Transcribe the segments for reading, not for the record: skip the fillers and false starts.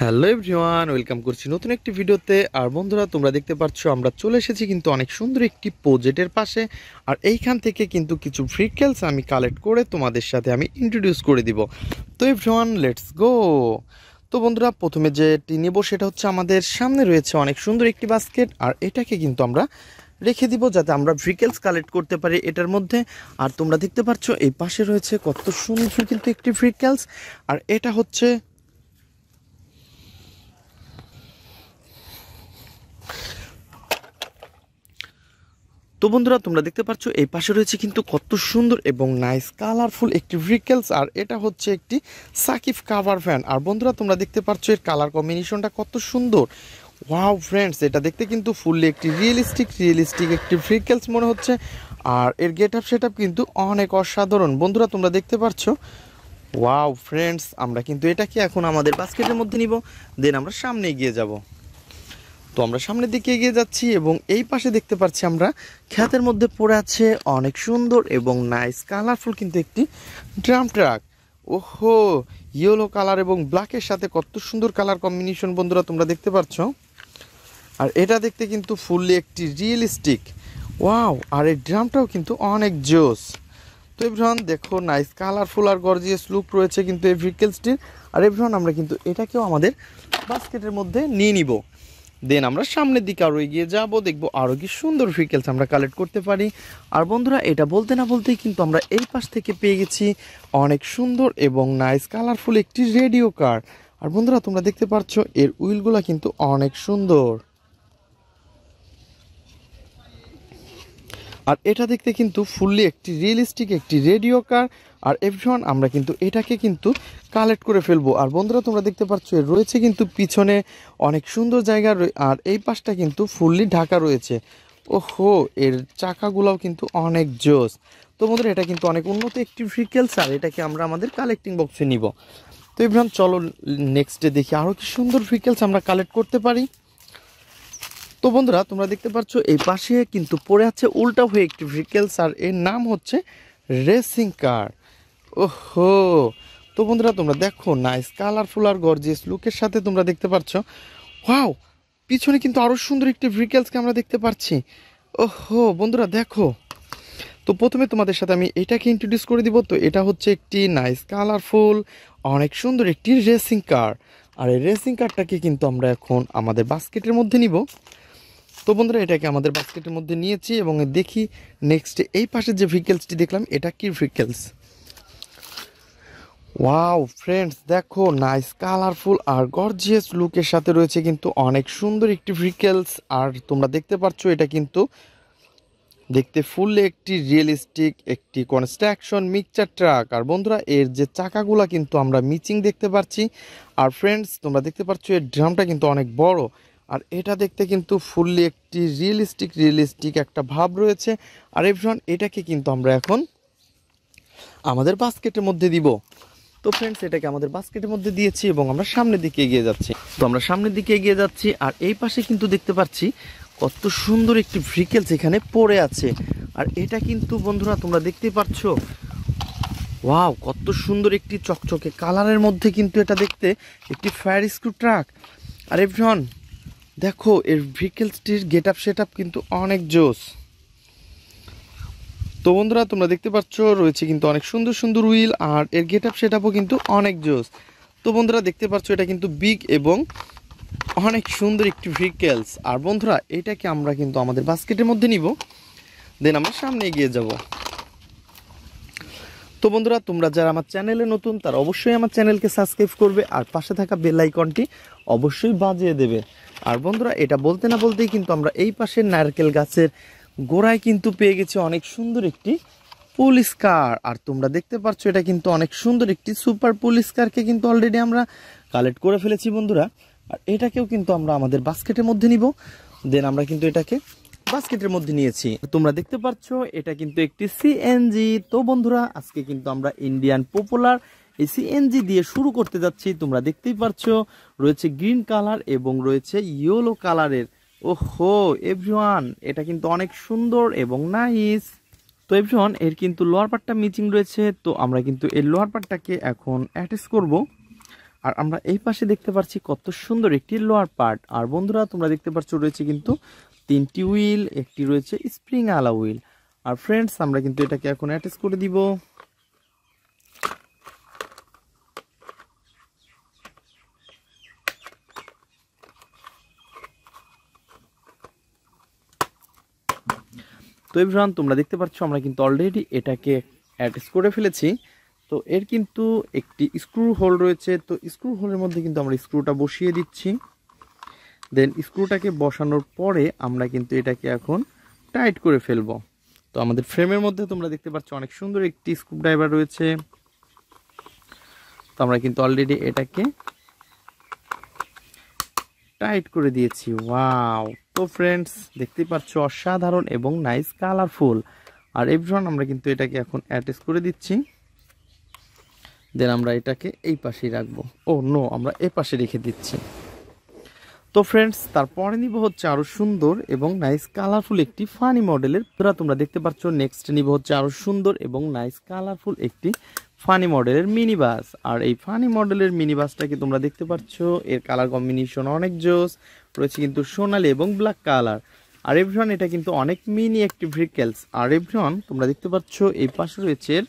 Hello everyone, welcome করছি নতুন একটি ভিডিওতে। আর বন্ধুরা, তোমরা দেখতে পাচ্ছ আমরা চলে এসেছি কিন্তু অনেক সুন্দর একটি প্রজেক্টের পাশে। আর এইখান থেকে কিন্তু কিছু ভেহিকলস আমি কালেক্ট করে তোমাদের সাথে আমি ইন্ট্রোডিউস করে দিব। তো এভরিওয়ান, লেটস গো। তো বন্ধুরা, প্রথমে যেটি নেব সেটা হচ্ছে আমাদের সামনে রয়েছে অনেক সুন্দর একটি বাস্কেট। আর এটাকে কিন্তু আমরা রেখে দিব যাতে আমরা ভেহিকলস কালেক্ট করতে পারি এটার মধ্যে। আর তোমরা দেখতে পাচ্ছ এই পাশে রয়েছে কত সুন্দর কিন্তু একটি ভেহিকলস। আর এটা হচ্ছে তো বন্ধুরা, তোমরা দেখতে পাচ্ছ এই পাশে রয়েছে কিন্তু কত সুন্দর এবং নাইস কালারফুল একটি ভেহিকলস। আর এটা হচ্ছে একটি সাকিব কাভার ভ্যান। আর বন্ধুরা, তোমরা দেখতে পাচ্ছ এর কালার কম্বিনেশনটা কত সুন্দর। ওয়াও ফ্রেন্ডস, এটা দেখতে কিন্তু ফুললি একটি রিয়েলিস্টিক একটি ভেহিকলস মনে হচ্ছে। আর এর গেট আপ সেট আপ কিন্তু অনেক অসাধারণ। বন্ধুরা, তোমরা দেখতে পাচ্ছ। ওয়াও ফ্রেন্ডস, আমরা কিন্তু এটাকে এখন আমাদের বাস্কেটের মধ্যে নিব, দেন আমরা সামনে এগিয়ে যাব। তো আমরা সামনের দিকে এগিয়ে যাচ্ছি এবং এই পাশে দেখতে পাচ্ছি আমরা ক্ষেতের মধ্যে পড়ে আছে অনেক সুন্দর এবং নাইস কালারফুল কিন্তু একটি ড্রাম ট্রাক। ওহো, ইয়েলো কালার এবং ব্ল্যাকের সাথে কত সুন্দর কালার কম্বিনেশন বন্ধুরা, তোমরা দেখতে পাচ্ছ। আর এটা দেখতে কিন্তু ফুললি একটি রিয়েলিস্টিক। ওয়াও, আর এই ড্রামটাও কিন্তু অনেক জোস। তো এভরিওয়ান দেখো, নাইস কালারফুল আর গর্জিয়াস লুক রয়েছে কিন্তু এই ভেহিকলসটির। আর এভরিওয়ান, আমরা কিন্তু এটাকেও আমাদের বাস্কেটের মধ্যে নিয়ে নিব, দেন আমরা সামনের দিকে আরও এগিয়ে যাব, দেখবো আরও কি সুন্দর ভেহিকলস আমরা কালেক্ট করতে পারি। আর বন্ধুরা, এটা বলতে না বলতেই কিন্তু আমরা এই পাশ থেকে পেয়ে গেছি অনেক সুন্দর এবং নাইস কালারফুল একটি রেডিও কার। আর বন্ধুরা, তোমরা দেখতে পাচ্ছ এর উইলগুলা কিন্তু অনেক সুন্দর। আর এটা দেখতে কিন্তু ফুললি একটি রিয়েলিস্টিক একটি রেডিও কার। আর এভরিওয়ান, আমরা কিন্তু এটাকে কিন্তু কালেক্ট করে ফেলবো। আর বন্ধুরা, তোমরা দেখতে পাচ্ছ এর রয়েছে কিন্তু পিছনে অনেক সুন্দর জায়গা, আর এই পাশটা কিন্তু ফুললি ঢাকা রয়েছে। ওহো, এর চাকাগুলোও কিন্তু অনেক জোস। তো বন্ধুরা, এটা কিন্তু অনেক উন্নত একটি ভেহিকলস। আর এটাকে আমরা আমাদের কালেক্টিং বক্সে নিব। তো এভরিওয়ান, চলো নেক্সটে দেখি আরও কি সুন্দর ভেহিকলস আমরা কালেক্ট করতে পারি। তো বন্ধুরা, তোমরা দেখতে পাচ্ছ এই পাশে কিন্তু পড়ে আছে উল্টা হয়ে একটি ভেহিকলস। আর এর নাম হচ্ছে রেসিং কার। ওহো, তো বন্ধুরা, তোমরা দেখো নাইস কালারফুল আর গর্জিয়াস লুকের সাথে তোমরা দেখতে পাচ্ছ। ওয়াও, পিছনে কিন্তু আরও সুন্দর একটি ভেহিকলসকে আমরা দেখতে পাচ্ছি। ওহো বন্ধুরা দেখো, তো প্রথমে তোমাদের সাথে আমি এটাকে ইন্ট্রোডিউস করে দিব। তো এটা হচ্ছে একটি নাইস কালারফুল অনেক সুন্দর একটি রেসিং কার। আর এই রেসিং কারটাকে কিন্তু আমরা এখন আমাদের বাস্কেটের মধ্যে নিব। তো বন্ধুরা, এটাকে আমাদের বাস্কেটের মধ্যে নিয়েছি এবং দেখি নেক্সট এই পাশে যে ভেহিকলসটি দেখলাম এটা কি ভেহিকলস। ওয়াও ফ্রেন্ডস, দেখো নাইস কালারফুল আর গর্জিয়াস লুকের সাথে রয়েছে কিন্তু অনেক সুন্দর একটি ভেহিকলস। আর তোমরা দেখতে পাচ্ছ এটা কিন্তু দেখতে ফুললি একটি রিয়েলিস্টিক একটি কনস্ট্রাকশন মিক্সচার ট্রাক। আর বন্ধুরা, এর যে চাকাগুলা কিন্তু আমরা মিচিং দেখতে পাচ্ছি। আর ফ্রেন্ডস, তোমরা দেখতে পাচ্ছ এর ড্রামটা কিন্তু অনেক বড়। আর এটা দেখতে কিন্তু ফুললি একটি রিয়েলিস্টিক একটা ভাব রয়েছে। আর এভরিওয়ান, এটাকে কিন্তু আমরা এখন আমাদের বাস্কেটের মধ্যে দিব। তো ফ্রেন্ডস, এটাকে আমাদের বাস্কেটের মধ্যে দিয়েছি এবং আমরা সামনের দিকে এগিয়ে যাচ্ছি। তো আমরা সামনের দিকে এগিয়ে যাচ্ছি আর এই পাশে কিন্তু দেখতে পাচ্ছি কত সুন্দর একটি ভেহিকলস এখানে পড়ে আছে। আর এটা কিন্তু বন্ধুরা, তোমরা দেখতেই পাচ্ছ। ওয়াও, কত সুন্দর একটি চকচকে কালারের মধ্যে কিন্তু এটা দেখতে একটি ফায়ার স্ক্রু ট্রাক। আর এভরিওয়ান দেখো, এর ভেহিকলসটির গেট আপ সেট আপ কিন্তু অনেক জোস। তো বন্ধুরা, তোমরা দেখতে পাচ্ছ রয়েছে কিন্তু অনেক সুন্দর উইল। আর এর গেট আপ সেট আপও কিন্তু অনেক জোস। তো বন্ধুরা, দেখতে পাচ্ছ এটা কিন্তু বিগ এবং অনেক সুন্দর একটি ভেহিকলস। আর বন্ধুরা, এটাকে আমরা কিন্তু আমাদের বাস্কেটের মধ্যে নিব, দেন আমরা সামনে এগিয়ে যাব। তো বন্ধুরা, তোমরা যারা আমার চ্যানেলে নতুন তারা অবশ্যই আমার চ্যানেলকে সাবস্ক্রাইব করবে আর পাশে থাকা বেল আইকনটি অবশ্যই বাজিয়ে দেবে। আর বন্ধুরা, এটা বলতে না বলতেই কিন্তু আমরা এই পাশের নারকেল গাছের গোড়ায় কিন্তু পেয়ে গেছি অনেক সুন্দর একটি পুলিশ কার। আর তোমরা দেখতে পাচ্ছ এটা কিন্তু অনেক সুন্দর একটি সুপার পুলিশ কারকে কিন্তু অলরেডি আমরা কালেক্ট করে ফেলেছি বন্ধুরা। আর এটাকেও কিন্তু আমরা আমাদের বাস্কেটের মধ্যে নিব, দেন আমরা কিন্তু এটাকে বাস্কেটের মধ্যে নিয়েছি। তোমরা দেখতে পাচ্ছ এটা কিন্তু একটি সিএনজি। তো বন্ধুরা, আজকে কিন্তু আমরা ইন্ডিয়ান পপুলার এই সিএনজি দিয়ে শুরু করতে যাচ্ছি। তোমরা দেখতেই পাচ্ছ রয়েছে গ্রিন কালার এবং রয়েছে ইয়েলো কালারের। ওহো এভরিওয়ান, এটা কিন্তু অনেক সুন্দর এবং নাইস। তো এভরিওয়ান, এর কিন্তু লোয়ার পার্টটা মিচিং রয়েছে। তো আমরা কিন্তু এর লোয়ার পার্টটাকে এখন অ্যাটাচ করব। আর আমরা এই পাশে দেখতে পাচ্ছি কত সুন্দর একটি লোয়ার পার্ট। আর বন্ধুরা তোমরা দেখতে পাচ্ছ রয়েছে কিন্তু 3টি হুইল, একটি রয়েছে স্প্রিং আলা হুইল। আর ফ্রেন্ডস আমরা কিন্তু এটাকে এখন অ্যাটাচ করে দিব। তো এভরিওয়ান তোমরা দেখতে পাচ্ছ আমরা কিন্তু অলরেডি এটাকে অ্যাটাচ করে ফেলেছি। তো এর কিন্তু একটি স্ক্রু হোল রয়েছে, তো স্ক্রু হোলের মধ্যে কিন্তু আমরা স্ক্রুটা বসিয়ে দিচ্ছি। দেন স্ক্রুটাকে বসানোর পরে আমরা কিন্তু এটাকে এখন টাইট করে ফেলবো। তো আমাদের ফ্রেমের মধ্যে তোমরা দেখতে পাচ্ছ অনেক সুন্দর একটি স্ক্রু ড্রাইভার রয়েছে। তো আমরা কিন্তু অলরেডি এটাকে টাইট করে দিয়েছি। ওয়াও! তো ফ্রেন্ডস দেখতেই পাচ্ছ অসাধারণ এবং নাইস কালারফুল। আর এভরিওয়ান আমরা কিন্তু এটাকে এখন অ্যাটাচ করে দিচ্ছি। দেন আমরা এটাকে এই পাশেই রাখবো। ও নো, আমরা এই পাশে রেখে দিচ্ছি। তো ফ্রেন্ডস তারপরে নিব হচ্ছে আরো সুন্দর এবং নাইস কালারফুল একটি ফানি মডেলের। তোমরা দেখতে পাচ্ছ নেক্সট নিব হচ্ছে আরো সুন্দর এবং নাইস কালারফুল একটি ফানি মডেলের মিনি বাস। আর এই ফানি মডেলের মিনি বাসটাকে তোমরা দেখতে পাচ্ছ এর কালার কম্বিনেশন অনেক জোস রয়েছে, কিন্তু সোনালী এবং ব্ল্যাক কালার। আর এভরিওয়ান এটা কিন্তু অনেক মিনি একটি ভেহিকলস। আর এভরিওয়ান তোমরা দেখতে পাচ্ছ এই পাশে রয়েছে এর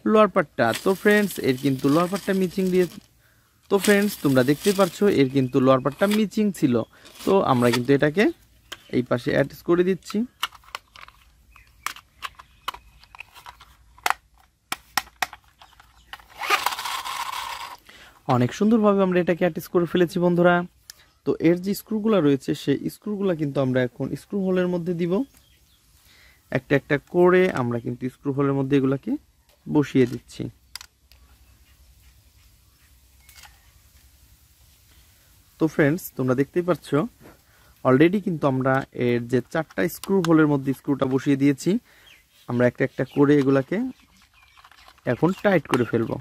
লোয়ার পার্টটা। তো ফ্রেন্ডস এর কিন্তু লোয়ার পার্টটা মিচিং দিয়ে, তো ফ্রেন্ডস তোমরা দেখতে পাচ্ছ এর কিন্তু লোয়ার পার্টটা মিচিং ছিল। তো আমরা কিন্তু এটাকে এই পাশে অ্যাটাচ করে দিচ্ছি। অনেক সুন্দরভাবে আমরা এটাকে অ্যাটাচ করে ফেলেছি বন্ধুরা। তো এর যে স্ক্রুগুলো রয়েছে সেই স্ক্রুগুলো কিন্তু আমরা এখন স্ক্রু হোলের মধ্যে দিব। একটা একটা করে আমরা কিন্তু স্ক্রু হোলের মধ্যে এগুলাকে বসিয়ে দিচ্ছি। তো ফ্রেন্ডস তোমরা দেখতেই পাচ্ছ অলরেডি কিন্তু আমরা এর যে 4টা স্ক্রু হোলের মধ্যে স্ক্রুটা বসিয়ে দিয়েছি। আমরা একটা একটা করে এগুলাকে এখন টাইট করে ফেলবো।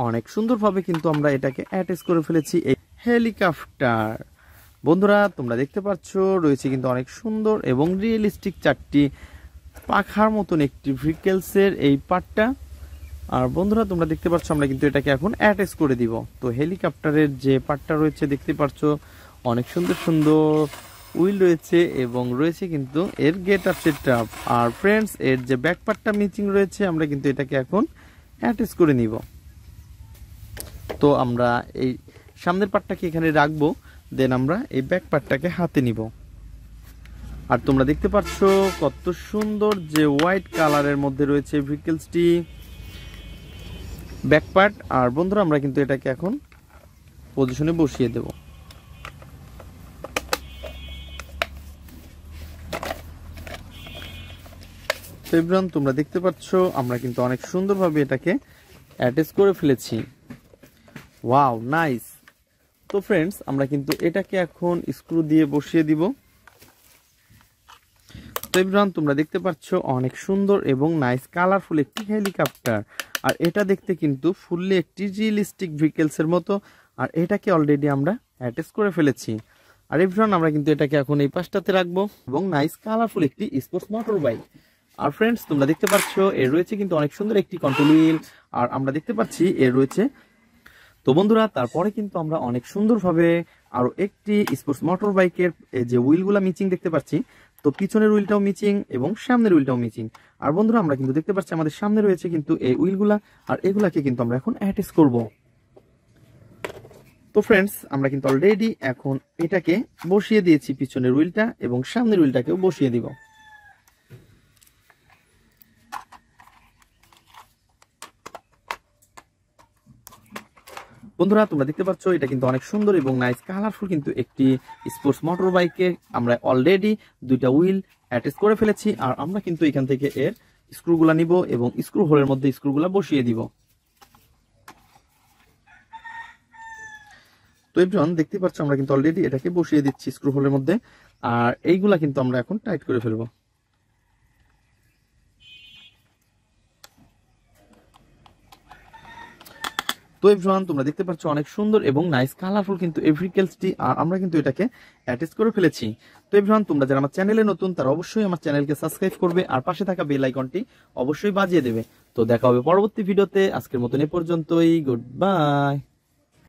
অনেক সুন্দরভাবে কিন্তু আমরা এটাকে অ্যাটাচ করে ফেলেছি এই হেলিকপ্টার। বন্ধুরা তোমরা দেখতে পাচ্ছ রয়েছে কিন্তু অনেক সুন্দর এবং রিয়েলিস্টিক 4টি পাখার মতন একটি ভেহিকলসের এই পার্টটা। আর বন্ধুরা তোমরা দেখতে পাচ্ছ আমরা কিন্তু এটাকে এখন অ্যাটাচ করে দিব। তো হেলিকপ্টারের যে পার্টটা রয়েছে দেখতে পাচ্ছ অনেক সুন্দর সুন্দর উইল রয়েছে এবং রয়েছে কিন্তু এর গেট আপ সেটআপ। আর ফ্রেন্ডস এর যে ব্যাক পার্টটা মিচিং রয়েছে আমরা কিন্তু এটাকে এখন অ্যাটাচ করে নিব। তো আমরা এই সামনের পার্টটাকে এখানে রাখবো, দেন আমরা এই ব্যাক পার্টটাকে হাতে নিব। আর তোমরা দেখতে পাচ্ছ কত সুন্দর যে হোয়াইট কালারের মধ্যে রয়েছে ভেহিকলসটি ব্যাক পার্ট। আর বন্ধুরা আমরা কিন্তু এটাকে এখন পজিশনে বসিয়ে দেব। এভরিওয়ান তোমরা দেখতে পাচ্ছ আমরা কিন্তু অনেক সুন্দরভাবে এটাকে অ্যাটাচ করে ফেলেছি। Wow nice! তো ফ্রেন্ডস আমরা কিন্তু এটাকে এখন স্ক্রু দিয়ে বসিয়ে দিব। তো এভরিওয়ান তোমরা দেখতে পাচ্ছ অনেক সুন্দর এবং নাইস কালারফুল একটি হেলিকপ্টার। আর এটা দেখতে কিন্তু ফুললি একটি রিয়েলিস্টিক ভেহিকলসের মতো। আর এটাকে অলরেডি আমরা অ্যাটাচ করে ফেলেছি। আর এভরিওয়ান আমরা কিন্তু এটাকে এখন এই পাশটাতে রাখবো এবং নাইস কালারফুল একটি স্পোর্টস মোটর বাইক। আর ফ্রেন্ডস তোমরা দেখতে পাচ্ছ এর রয়েছে কিন্তু অনেক সুন্দর একটি কন্ট্রোল হুইল। আর আমরা দেখতে পাচ্ছি এর রয়েছে, তো বন্ধুরা তারপরে কিন্তু আমরা অনেক সুন্দরভাবে আরো একটি স্পোর্টস মোটর বাইকের যে হুইলগুলা মিচিং দেখতে পাচ্ছি। তো পিছনের হুইলটাও মিচিং এবং সামনের হুইলটাও মিচিং। আর বন্ধুরা আমরা কিন্তু দেখতে পাচ্ছি আমাদের সামনে রয়েছে কিন্তু এই হুইলগুলা, আর এগুলাকে কিন্তু আমরা এখন অ্যাটাচ করব। তো ফ্রেন্ডস আমরা কিন্তু অলরেডি এখন এটাকে বসিয়ে দিয়েছি পিছনের হুইলটা এবং সামনের হুইলটাকেও বসিয়ে দিব। বন্ধুরা তোমরা দেখতে পাচ্ছ এটা কিন্তু অনেক সুন্দর এবং নাইস কালারফুল কিন্তু একটি স্পোর্টস মোটর বাইকে আমরা অলরেডি 2টা হুইল অ্যাটাচ করে ফেলেছি। আর আমরা কিন্তু এখান থেকে এর স্ক্রুগুলা নিব এবং স্ক্রু হোলের মধ্যে স্ক্রুগুলা বসিয়ে দিব। তো এভরিওয়ান দেখতে পাচ্ছ আমরা কিন্তু অলরেডি এটাকে বসিয়ে দিচ্ছি স্ক্রু হোলের মধ্যে। আর এইগুলা কিন্তু আমরা এখন টাইট করে ফেলবো। তো এভরিওয়ান তোমরা দেখতে পাচ্ছ অনেক সুন্দর এবং নাইস কালারফুল কিন্তু এই ভেহিকলসটি, আর আমরা কিন্তু এটাকে অ্যাটাচ করে ফেলেছি। তো এভরিওয়ান তোমরা যারা আমার চ্যানেলে নতুন তারা অবশ্যই আমার চ্যানেলকে সাবস্ক্রাইব করবে আর পাশে থাকা বেল আইকনটি অবশ্যই বাজিয়ে দেবে। তো দেখা হবে পরবর্তী ভিডিওতে, আজকের মতন এ পর্যন্তই, গুড বাই।